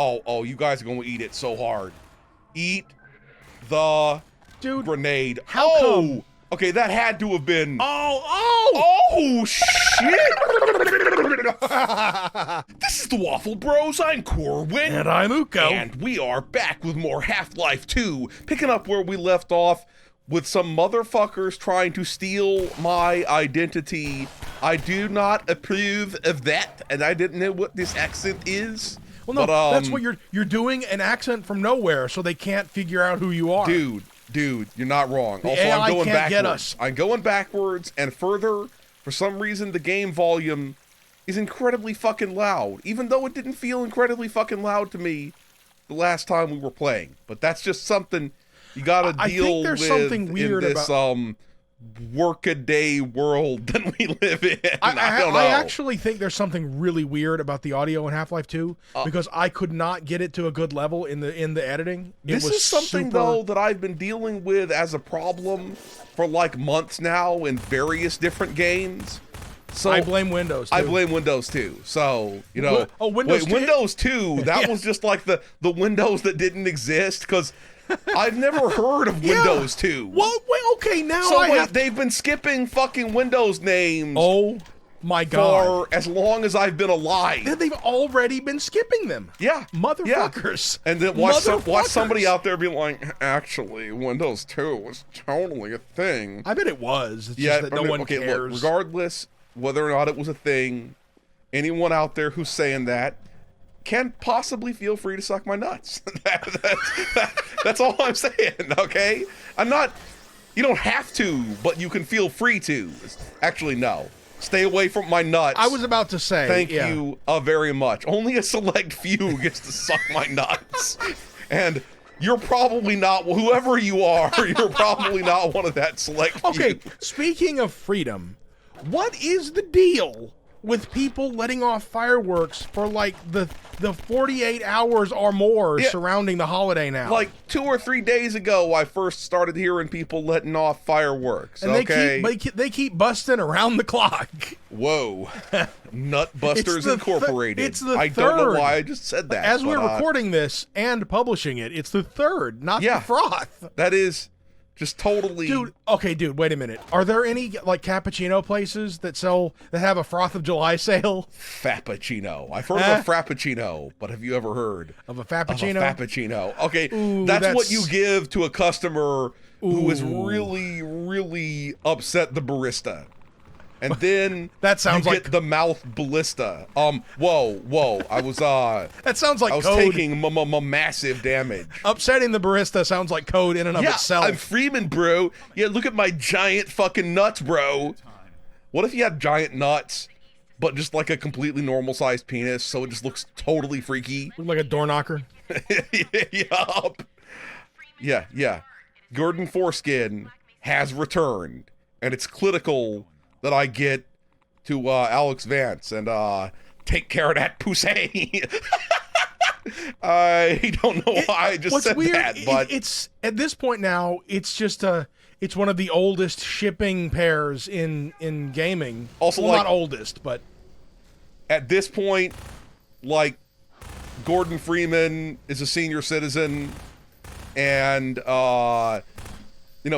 Oh, you guys are going to eat it so hard. Eat the grenade. How come? Okay, that had to have been... Oh, shit! This is the Waffle Bros. I'm Corwin. And I'm Uko. And we are back with more Half-Life 2, picking up where we left off with some motherfuckers trying to steal my identity. I do not approve of that, and I didn't know what this accent is. Well, no, but, that's what you're doing, an accent from nowhere, so they can't figure out who you are. Dude, you're not wrong. The also, AI I'm going can't backwards. get us. I'm going backwards, and further, for some reason, the game volume is incredibly fucking loud, even though it didn't feel incredibly fucking loud to me the last time we were playing. But that's just something you gotta deal with something weird in this workaday world that we live in. I don't know. I actually think there's something really weird about the audio in Half-Life 2 because I could not get it to a good level in the editing. This is something though that I've been dealing with as a problem for like months now in various different games. So I blame Windows too. I blame Windows too. So, you know, Windows 2? Windows 2, that was just like the Windows that didn't exist, because I've never heard of Windows 2. Well, okay, now they've been skipping fucking Windows names. Oh my God. For as long as I've been alive. And they've already been skipping them. Yeah. Motherfuckers. Yeah. And then watch somebody out there be like, actually, Windows 2 was totally a thing. I bet it was. It's just that no one cares. Look, regardless whether or not it was a thing, anyone out there who's saying that can possibly feel free to suck my nuts. That's all I'm saying, okay? You don't have to, but you can feel free to. Actually, no. Stay away from my nuts. I was about to say. Thank you very much. Only a select few gets to suck my nuts. And you're probably not, whoever you are, you're probably not one of that select few. Okay, speaking of freedom, what is the deal with people letting off fireworks for like the 48 hours or more surrounding the holiday now? Like 2 or 3 days ago, I first started hearing people letting off fireworks. And they keep busting around the clock. Whoa. Nutbusters Incorporated. It's the I third. don't know why I just said that. As we're recording this and publishing it, it's the third, not the froth. That is just totally... Dude, wait a minute. Are there any, like, cappuccino places that have a Froth of July sale? Frappuccino. I've heard of a frappuccino, but have you ever heard of a fappuccino? Of a frappuccino. Okay, that's what you give to a customer who is really, really upset the barista. And then that sounds you like get the mouth ballista. Whoa. I was that sounds like I was code. taking massive damage. Upsetting the barista sounds like code in and of itself. I'm Freeman, bro. Yeah, look at my giant fucking nuts, bro. What if you had giant nuts, but just like a completely normal sized penis, so it just looks totally freaky? Like a door knocker? Yup. Yeah. Gordon Foreskin has returned, and it's critical that I get to Alex Vance and take care of that pussy. I don't know why I just said weird, that, but it's at this point now. It's just it's one of the oldest shipping pairs in gaming. Also, not oldest, but at this point, like, Gordon Freeman is a senior citizen, and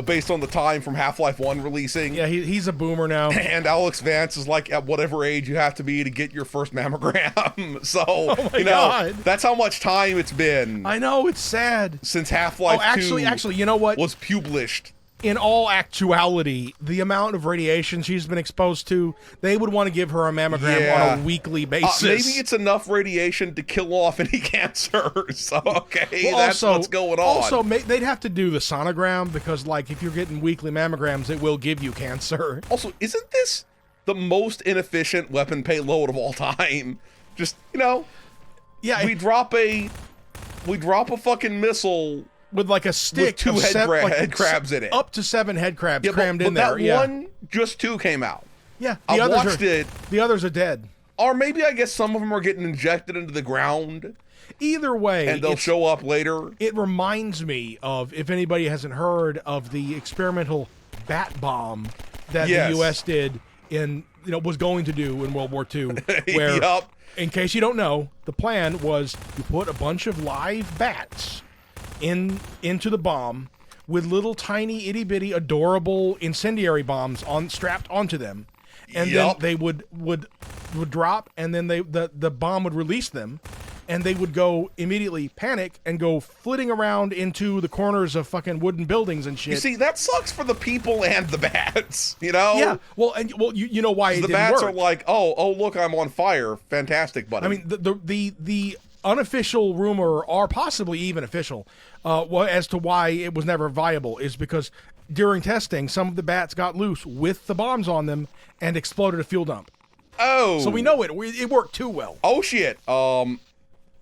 based on the time from Half-Life 1 releasing. Yeah, he's a boomer now. And Alex Vance is like at whatever age you have to be to get your first mammogram. So, God. That's how much time it's been. I know, it's sad. Since Half-Life 2 actually, you know what? Was published. In all actuality, the amount of radiation she's been exposed to, they would want to give her a mammogram on a weekly basis. Maybe it's enough radiation to kill off any cancer. So, that's what's going on. Also, they'd have to do the sonogram because, like, if you're getting weekly mammograms, it will give you cancer. Also, isn't this the most inefficient weapon payload of all time? Just, we drop a fucking missile with like a stick with two head crabs in it. Up to 7 head crabs crammed in there. But that one, just 2 came out. Yeah, I watched it. The others are dead. Or maybe I guess some of them are getting injected into the ground. Either way. And they'll show up later. It reminds me of, if anybody hasn't heard, of the experimental bat bomb that the U.S. did was going to do in World War II. Where, Yup. in case you don't know, the plan was you put a bunch of live bats into the bomb with little tiny itty bitty adorable incendiary bombs strapped onto them, and then they would drop, and then the bomb would release them, and they would go immediately panic and go flitting around into the corners of fucking wooden buildings and shit. You see, that sucks for the people and the bats, you know? Yeah. Well, you know why it the didn't bats work. are like, oh, look, I'm on fire. Fantastic, buddy. I mean, the unofficial rumor, or possibly even official, as to why it was never viable is because during testing, some of the bats got loose with the bombs on them and exploded a fuel dump. Oh. So we know it worked too well. Oh, shit.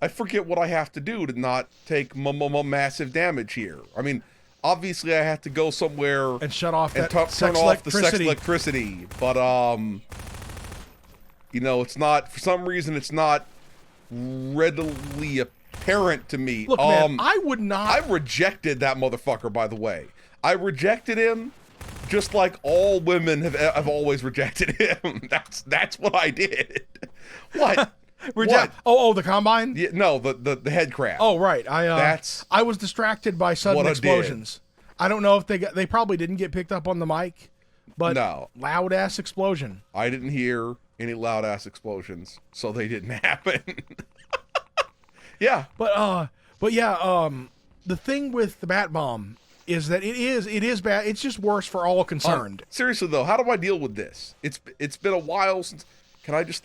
I forget what I have to do to not take massive damage here. I mean, obviously I have to go somewhere and shut off and that turn off the sex electricity. But, it's not, for some reason, it's not readily apparent to me. Look, man, I would not. I rejected that motherfucker, by the way. I rejected him just like all women have always rejected him. That's what I did. What? What? Oh, the combine? Yeah, no, the head crab. Oh, right. I was distracted by sudden explosions. I don't know if they probably didn't get picked up on the mic, but no. Loud ass explosion. I didn't hear any loud ass explosions, so they didn't happen. Yeah. But yeah, the thing with the bat bomb is that it is bad. It's just worse for all concerned. Seriously though, how do I deal with this? It's been a while since. Can I just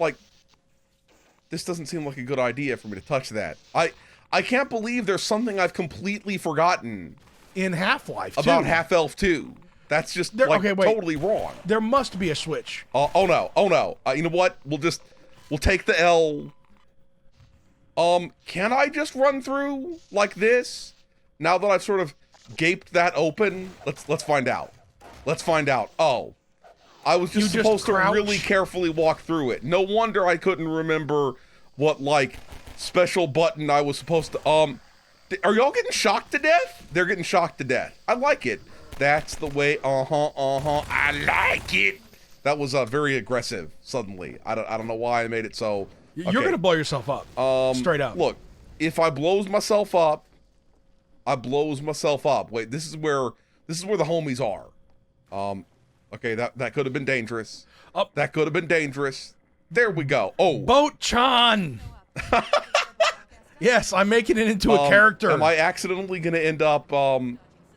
this doesn't seem like a good idea for me to touch that. I can't believe there's something I've completely forgotten in Half-Life about Half-Elf 2. That's just totally wrong. There must be a switch. Oh no. You know what? We'll take the L. Can I just run through like this? Now that I've sort of gaped that open, let's find out. Let's find out. Oh. I was just supposed to really carefully walk through it. No wonder I couldn't remember what, special button I was supposed to, are y'all getting shocked to death? They're getting shocked to death. I like it. That's the way, I like it. That was, very aggressive, suddenly. I don't know why I made it so. Okay. You're gonna blow yourself up. Straight up. Look, if I blows myself up, I blows myself up. Wait, this is where the homies are. Okay, that could have been dangerous. Oh. That could have been dangerous. There we go. Oh. Boat-chan! Yes, I'm making it into a character. Am I accidentally going to end up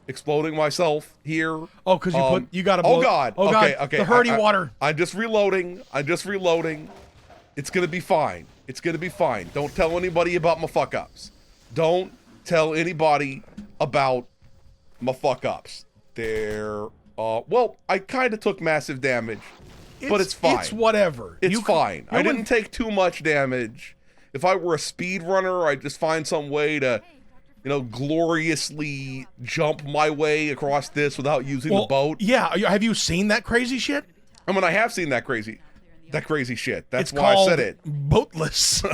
exploding myself here? Oh, because you got to blow. Oh, God. Oh, okay, God. okay. The hurdy water. I'm just reloading. It's going to be fine. It's going to be fine. Don't tell anybody about my fuck-ups. Don't tell anybody about my fuck-ups. Well, I kind of took massive damage, but it's fine. It's whatever. It's fine. I didn't take too much damage. If I were a speedrunner, I'd just find some way to, gloriously jump my way across this without using the boat. Yeah. Have you seen that crazy shit? I mean, I have seen that crazy shit. That's why I said it. Boatless.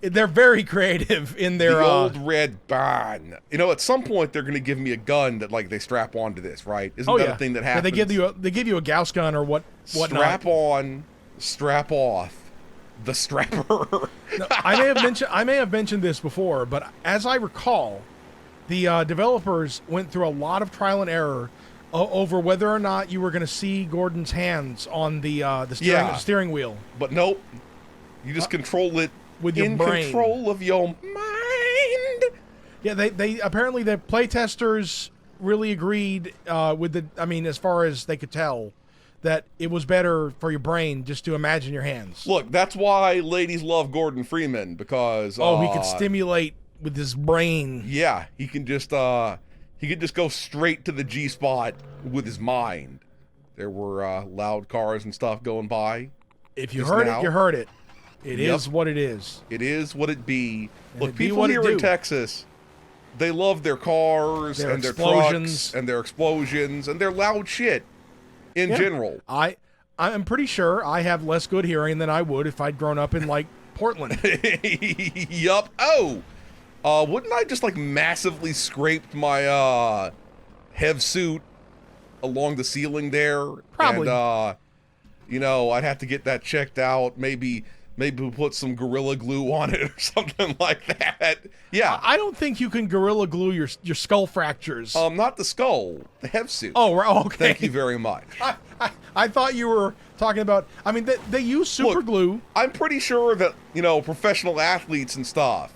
They're very creative in their the old red barn. At some point they're going to give me a gun that they strap onto this, right? Isn't that a thing that happens? Yeah, they give you a Gauss gun or whatnot. Strap on, strap off, the strapper. No, I may have mentioned this before, but as I recall, the developers went through a lot of trial and error over whether or not you were going to see Gordon's hands on the steering wheel. But nope, you just control it. With your brain. Control of your mind. Yeah, they apparently the playtesters really agreed as far as they could tell, that it was better for your brain just to imagine your hands. Look, that's why ladies love Gordon Freeman, because he could stimulate with his brain. Yeah, he can just go straight to the G spot with his mind. There were loud cars and stuff going by. If you heard it, you heard it. It is what it is. It is what it be. Look, people here in Texas, they love their cars and their trucks and their explosions and their loud shit in general. I'm pretty sure I have less good hearing than I would if I'd grown up in Portland. Yup. Oh, wouldn't I just massively scraped my hev suit along the ceiling there. Probably. And, you know, I'd have to get that checked out. Maybe we'll put some Gorilla Glue on it or something like that. Yeah. I don't think you can Gorilla Glue your skull fractures. Not the skull, the hev suit. Oh, okay. Thank you very much. I thought you were talking about. I mean, they use super glue. I'm pretty sure that, you know, professional athletes and stuff,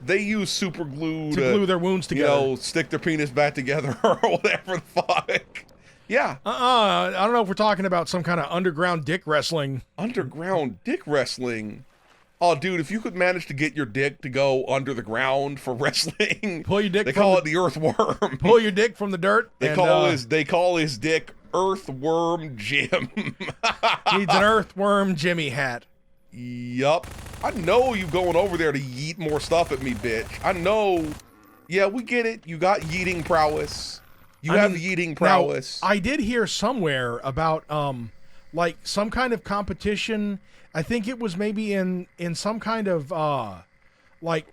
they use super glue to glue their wounds together. You know, stick their penis back together or whatever the fuck. Yeah. I don't know if we're talking about some kind of underground dick wrestling. Underground dick wrestling? Oh, dude, if you could manage to get your dick to go under the ground for wrestling, pull your dick. They call it the earthworm. Pull your dick from the dirt. They call his dick Earthworm Jim. Needs an Earthworm Jimmy hat. Yup. I know you going over there to yeet more stuff at me, bitch. I know. Yeah, we get it. You got yeeting prowess. You have yeeting prowess. Now, I did hear somewhere about like some kind of competition. I think it was maybe in some kind of like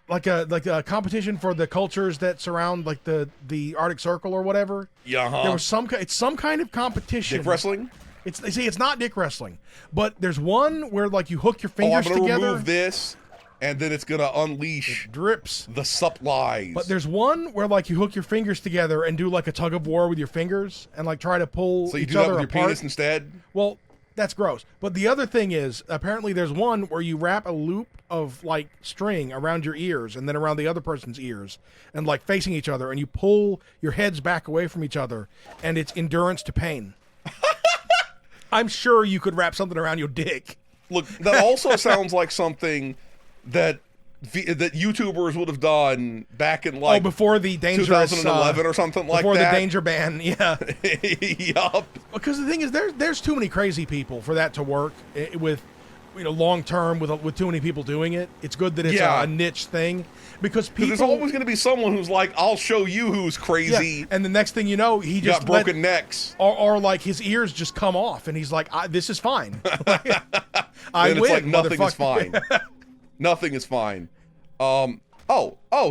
a competition for the cultures that surround like the Arctic Circle or whatever. Yeah. There was it's some kind of competition. Dick wrestling? It's not dick wrestling, but there's one where like you hook your fingers I'm gonna together. remove this, and then it's gonna unleash drips the supplies. But there's one where like you hook your fingers together and do like a tug of war with your fingers and like try to pull so you each do that other with your apart. penis instead? Well, that's gross. But the other thing is, apparently there's one where you wrap a loop of like string around your ears and then around the other person's ears and like facing each other, and you pull your heads back away from each other, and it's endurance to pain. I'm sure you could wrap something around your dick. Look, that also sounds like something that YouTubers would have done back in like before the dangerous 2011 or something like that. Before the danger ban, yeah. Yup. Because the thing is, there's too many crazy people for that to work with, you know, long term with too many people doing it. It's good that it's a niche thing because people. There's always going to be someone who's like, "I'll show you who's crazy." Yeah. And the next thing you know, he just got broken necks, or like his ears just come off, and he's like, "This is fine." I win. It's like nothing is fine. Nothing is fine. He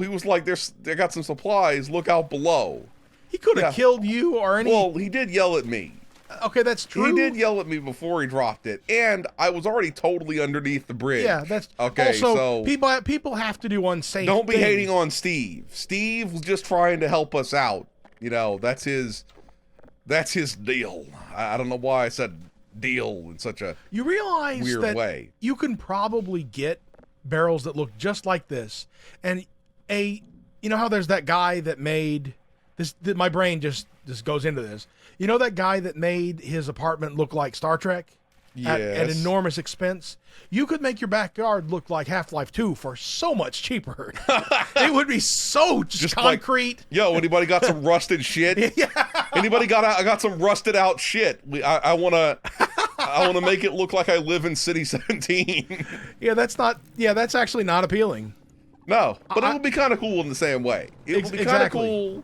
was like, they got some supplies. Look out below. He could have killed you or any. Well, he did yell at me. Okay, that's true. He did yell at me before he dropped it, and I was already totally underneath the bridge. Yeah, that's okay. Also, so people have to do unsafe. Don't be hating on Steve. Steve was just trying to help us out. You know, that's his deal. I don't know why I said deal in such a weird way. You can probably get barrels that look just like this, and you know how there's that guy that made this. My brain just goes into this. You know that guy that made his apartment look like Star Trek at enormous expense? You could make your backyard look like Half-Life 2 for so much cheaper. It would be so just concrete. Like, yo, anybody got some rusted shit? Yeah. Anybody I got some rusted out shit. I want to make it look like I live in City 17. Yeah, that's actually not appealing. No, but it would be kind of cool in the same way. It would be kind of cool.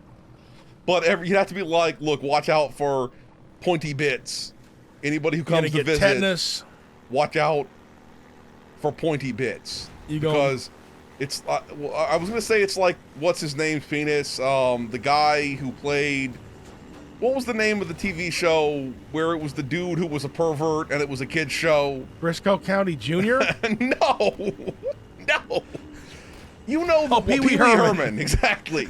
But you'd have to be like, look, watch out for pointy bits. Anybody who comes to visit, tetanus. Watch out for pointy bits. Because it's, I was going to say it's like, what's his name's penis? The guy who played, what was the name of the TV show where it was the dude who was a pervert and it was a kid's show? Briscoe County Jr.? No. You know Pee Wee Herman. Exactly.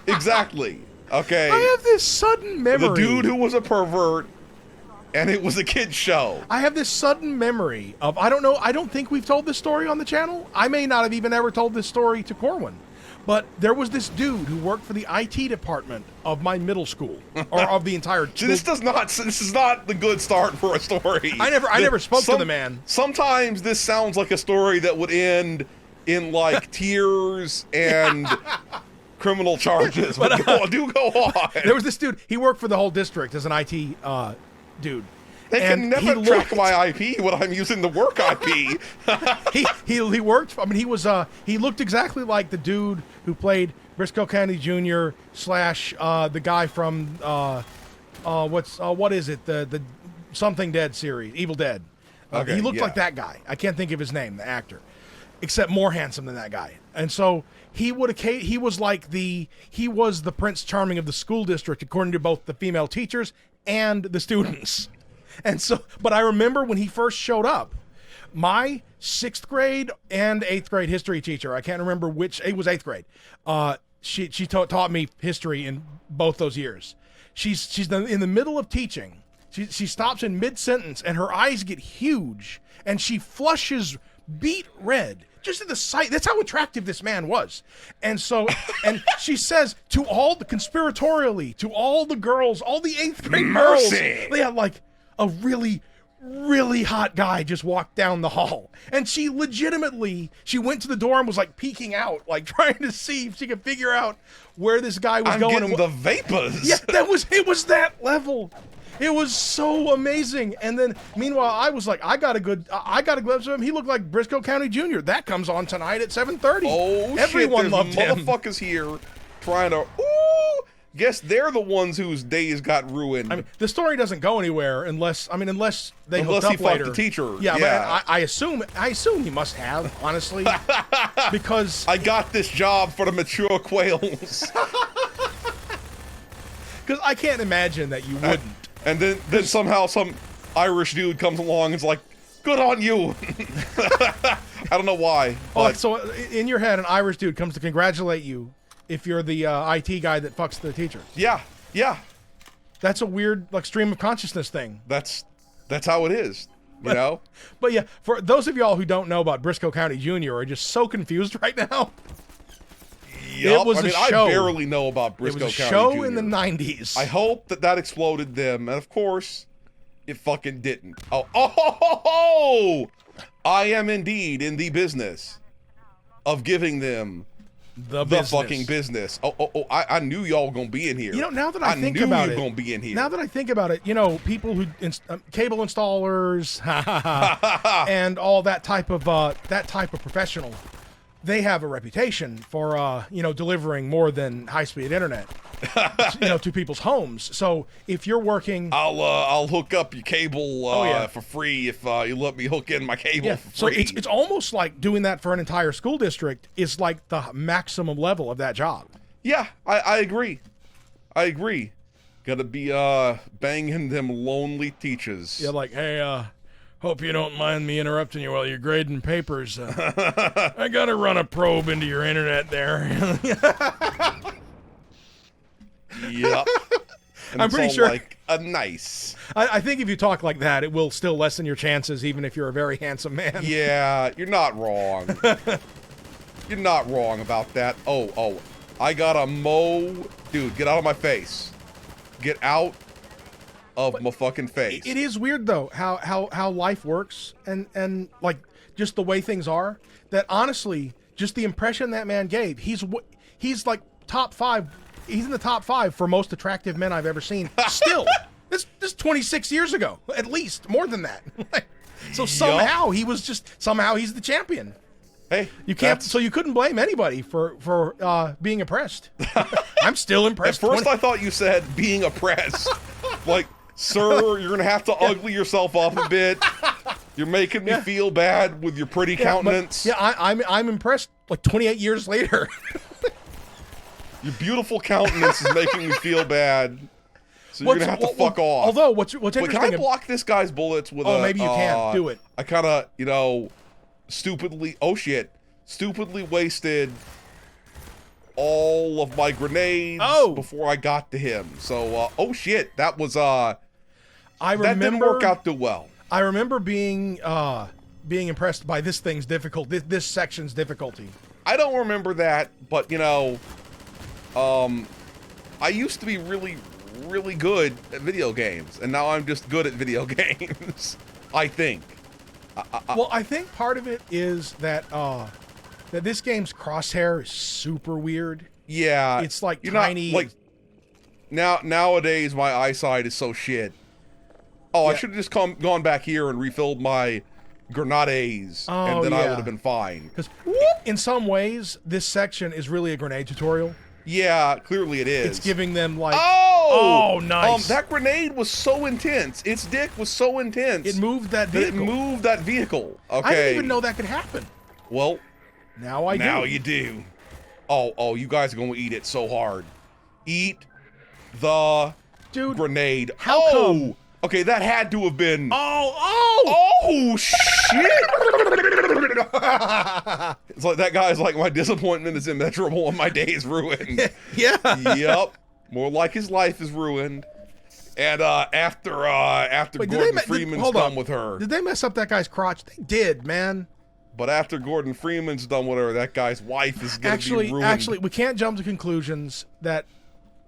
Exactly. Okay. I have this sudden memory. The dude who was a pervert, and it was a kid's show. I have this sudden memory of, I don't know, I don't think we've told this story on the channel. I may not have even ever told this story to Corwin. But there was this dude who worked for the IT department of my middle school, or of the entire. See, this is not the good start for a story. I never spoke to the man. Sometimes this sounds like a story that would end in like tears and criminal charges. But do go on. There was this dude. He worked for the whole district as an IT dude. They can never track my IP when I'm using the work IP. he worked. I mean, he looked exactly like the dude who played Briscoe County Jr. / the guy from what is it, the Something Dead series, Evil Dead. Okay, he looked like that guy. I can't think of his name, the actor. except more handsome than that guy. And so he was the Prince Charming of the school district, according to both the female teachers and the students. And so, but I remember when he first showed up, my 6th grade and 8th grade history teacher, I can't remember which, it was 8th grade. She taught me history in both those years. She's in the middle of teaching. She stops in mid-sentence and her eyes get huge and she flushes beet red just at the sight. That's how attractive this man was. And so, and she says to all the conspiratorially, to all the girls, all the 8th grade girls, they had like a really, really hot guy just walked down the hall. And she went to the door and was like peeking out, like trying to see if she could figure out where this guy was going. I'm getting the vapors. Yeah, it was that level. It was so amazing. And then meanwhile, I was like, I got a glimpse of him. He looked like Briscoe County Jr. That comes on tonight at 7:30. Oh, everyone shit, loved him. Motherfuckers here trying to, guess they're the ones whose days got ruined. I mean, the story doesn't go anywhere unless they hooked he up later. fucked the teacher. Yeah. But I assume he must have, honestly, because I got this job for the mature quails. Because I can't imagine that you wouldn't. And then somehow some Irish dude comes along and is like, good on you. I don't know why. Oh, so in your head, an Irish dude comes to congratulate you if you're the IT guy that fucks the teacher. Yeah. That's a weird like stream of consciousness thing. That's how it is, you know? But yeah, for those of y'all who don't know about Briscoe County Jr. are just so confused right now. Yep. It was a show. I barely know about Briscoe County Jr. It was a show in the 90s. I hope that exploded them, and of course, it fucking didn't. Oh! I am indeed in the business of giving them the fucking business. I knew y'all were gonna be in here. You know, now that I think knew about you it, were gonna be in here. Now that I think about it, you know, people who cable installers and all that type of professional, they have a reputation for delivering more than high-speed internet, to people's homes. So if you're working, I'll hook up your cable for free if you let me hook in my cable for free. So it's almost like doing that for an entire school district is like the maximum level of that job. Yeah, I agree. Gotta be banging them lonely teachers. Yeah, like, hey, hope you don't mind me interrupting you while you're grading papers. I gotta run a probe into your internet there. Yep. And I'm pretty sure. Like a nice. I think if you talk like that, it will still lessen your chances, even if you're a very handsome man. Yeah, you're not wrong. You're not wrong about that. Oh, I gotta mow. Dude, get out of my face. Get out of my fucking face. It is weird though how life works and like just the way things are. That honestly, just the impression that man gave. He's like top 5. He's in the top 5 for most attractive men I've ever seen. Still, this 26 years ago, at least more than that. So somehow he's the champion. Hey, you can't. So you couldn't blame anybody for being impressed. I'm still impressed. At first, I thought you said being oppressed. Like, sir, you're gonna have to ugly yourself up a bit. You're making me feel bad with your pretty countenance. I'm impressed. Like 28 years later. Your beautiful countenance is making me feel bad. So you're gonna have to fuck off. Although, what's interesting? Wait, can I block this guy's bullets with maybe you can. Do it. I kind of, stupidly wasted all of my grenades before I got to him. So, that was, that didn't work out too well. I remember being impressed by this thing's this section's difficulty. I don't remember that, but, I used to be really, really good at video games, and now I'm just good at video games, I think. Well, I think part of it is that this game's crosshair is super weird. Yeah. It's like tiny. Nowadays, my eyesight is so shit. Oh, yeah. I should have just gone back here and refilled my grenades, and then I would have been fine. Because in some ways, this section is really a grenade tutorial. Yeah, clearly it is. It's giving them like... Oh, nice. That grenade was so intense. Its dick was so intense. It moved that vehicle. It moved that vehicle. Okay. I didn't even know that could happen. Well, Now I do. Now you do. Oh, you guys are going to eat it so hard. Eat the Dude, grenade. how come? Okay, that had to have been... Oh, shit! It's like that guy's like, my disappointment is immeasurable and my day is ruined. Yeah. Yep. More like his life is ruined. And after Wait, Gordon Freeman's done with her. Did they mess up that guy's crotch? They did, man. But after Gordon Freeman's done with her, that guy's wife is going to be ruined. Actually, we can't jump to conclusions that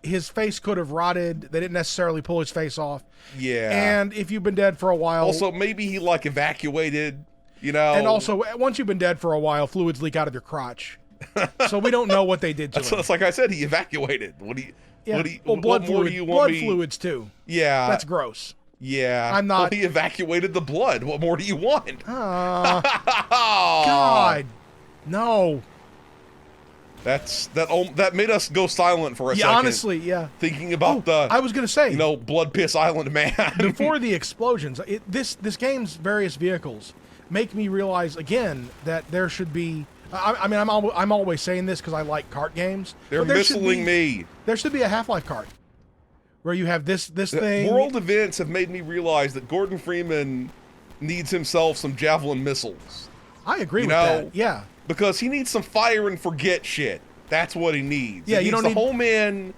his face could have rotted. They didn't necessarily pull his face off. Yeah. And if you've been dead for a while... Also, maybe he, like, evacuated, you know? And also, once you've been dead for a while, fluids leak out of your crotch. So we don't know what they did to him. It's like I said, he evacuated. Blood fluids, too. Yeah. That's gross. Yeah. I'm not... Well, he evacuated the blood. What more do you want? God. No. That made us go silent for a second. Honestly, yeah. Thinking about I was going to say, Blood Piss Island man. Before the explosions, this game's various vehicles make me realize again that there should be. I mean, I'm always saying this because I like kart games. They're missing me. There should be a Half-Life kart where you have this thing. World events have made me realize that Gordon Freeman needs himself some javelin missiles. I agree with that. Yeah. Because he needs some fire and forget shit. That's what he needs. Yeah, he needs to home in,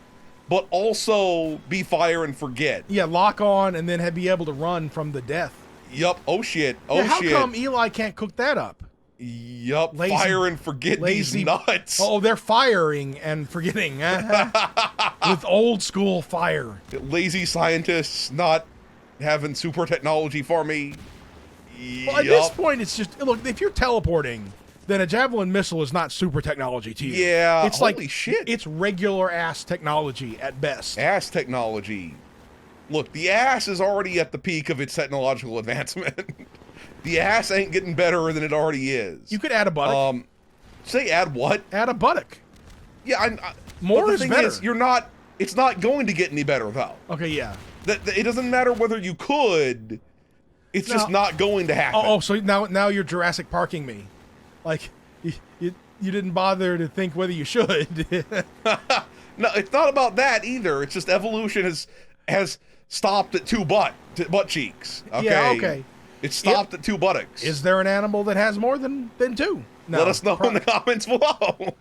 but also be fire and forget. Yeah, lock on and then be able to run from the death. Yup. Oh shit. How come Eli can't cook that up? Yup. Fire and forget these nuts. Oh, they're firing and forgetting. With old school fire. Lazy scientists not having super technology for me. Well, at this point, it's just, look, if you're teleporting, then a javelin missile is not super technology to you. Yeah, it's holy shit. It's regular ass technology at best. Ass technology. Look, the ass is already at the peak of its technological advancement. The ass ain't getting better than it already is. You could add a buttock. Say add what? Add a buttock. Yeah, more is better. It's not going to get any better though. Okay, yeah. It doesn't matter whether you could. It's just not going to happen. Oh, so now you're Jurassic Parking me. Like, you didn't bother to think whether you should. No, it's not about that either. It's just evolution has stopped at two butt cheeks. Okay. Yeah, okay. It stopped at two buttocks. Is there an animal that has more than two? No, let us know in the comments below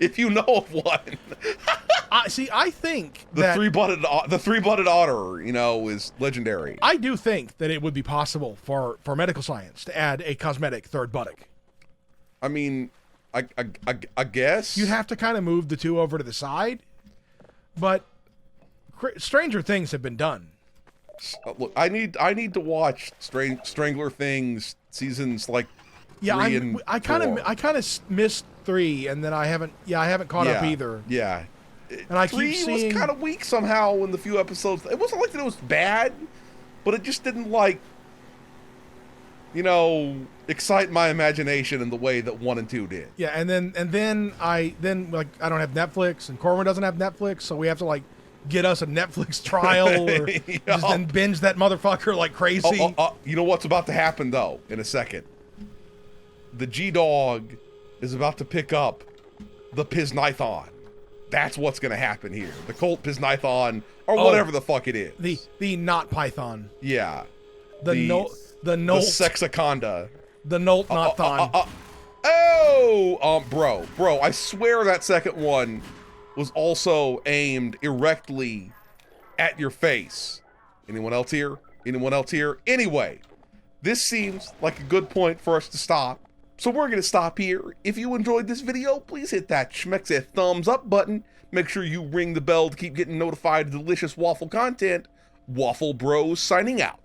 if you know of one. I think the three-butted otter, is legendary. I do think that it would be possible for medical science to add a cosmetic third buttock. I mean, I guess you'd have to kind of move the two over to the side, but stranger things have been done. Look, I need to watch Strangler Things seasons like 3 and 4. I kind of missed 3, and then I haven't caught up either. Yeah, and I keep seeing 3 was kind of weak somehow in the few episodes. It wasn't like that it was bad, but it just didn't excite my imagination in the way that 1 and 2 did. Yeah, and then I don't have Netflix, and Corwin doesn't have Netflix, so we have to get us a Netflix trial or just then binge that motherfucker like crazy. You know what's about to happen though in a second? The G-Dog is about to pick up the Piznithon. That's what's going to happen here. The Colt Piznithon or whatever the fuck it is. The not Python. Yeah. The Nolt. The Sexaconda. The Nolt not Thon. Bro, I swear that second one was also aimed erectly at your face. Anyone else here? Anyway, this seems like a good point for us to stop. So we're going to stop here. If you enjoyed this video, please hit that schmexa thumbs up button. Make sure you ring the bell to keep getting notified of delicious waffle content. Waffle Bros signing out.